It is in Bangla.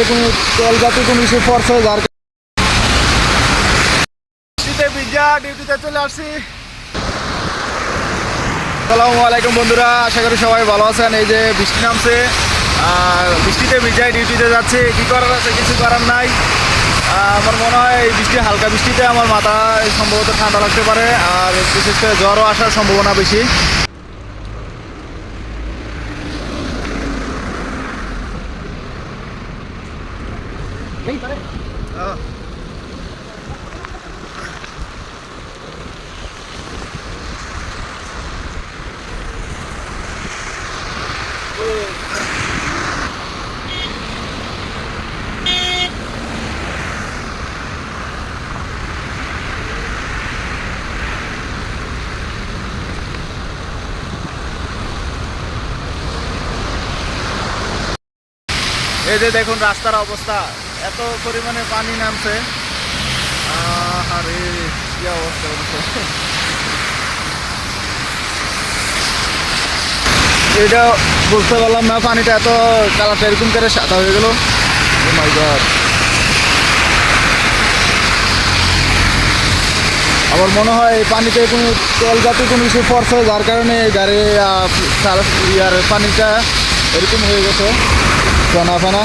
কোনো তেল জাতীয় কোনো কিছু ফোর্স হয়ে যার ভিজা ডিউটিতে চলে আসছি। আসসালামু আলাইকুম বন্ধুরা, আশা করি সবাই ভালো আছেন। এই যে বৃষ্টি নামছে, বৃষ্টিতে ভিজাই ডিউটিতে যাচ্ছি। কি করার আছে, কিছু করার নাই। আমার মনে হয় এই বৃষ্টি, হালকা বৃষ্টিতে আমার মাথা সম্ভবত ঠান্ডা লাগতে পারে, আর বিশেষ করে জ্বরও আসার সম্ভাবনা বেশি। এই যে দেখুন রাস্তার অবস্থা, এত পরিমাণে পানি নামছে। আরে কি অবস্থা হচ্ছে, এটা বুঝতে পারলাম না। পানিটা এত কালারটা এরকম করে সাদা হয়ে গেল। ও মাই গড, আমার মনে হয় এই পানিতে কোনো তেল জাতীয় কোনো কিছু ফোর্স হয়, যার কারণে গাড়ি ইয়ার পানিটা এরকম হয়ে গেছে, ফেনা ফেনা।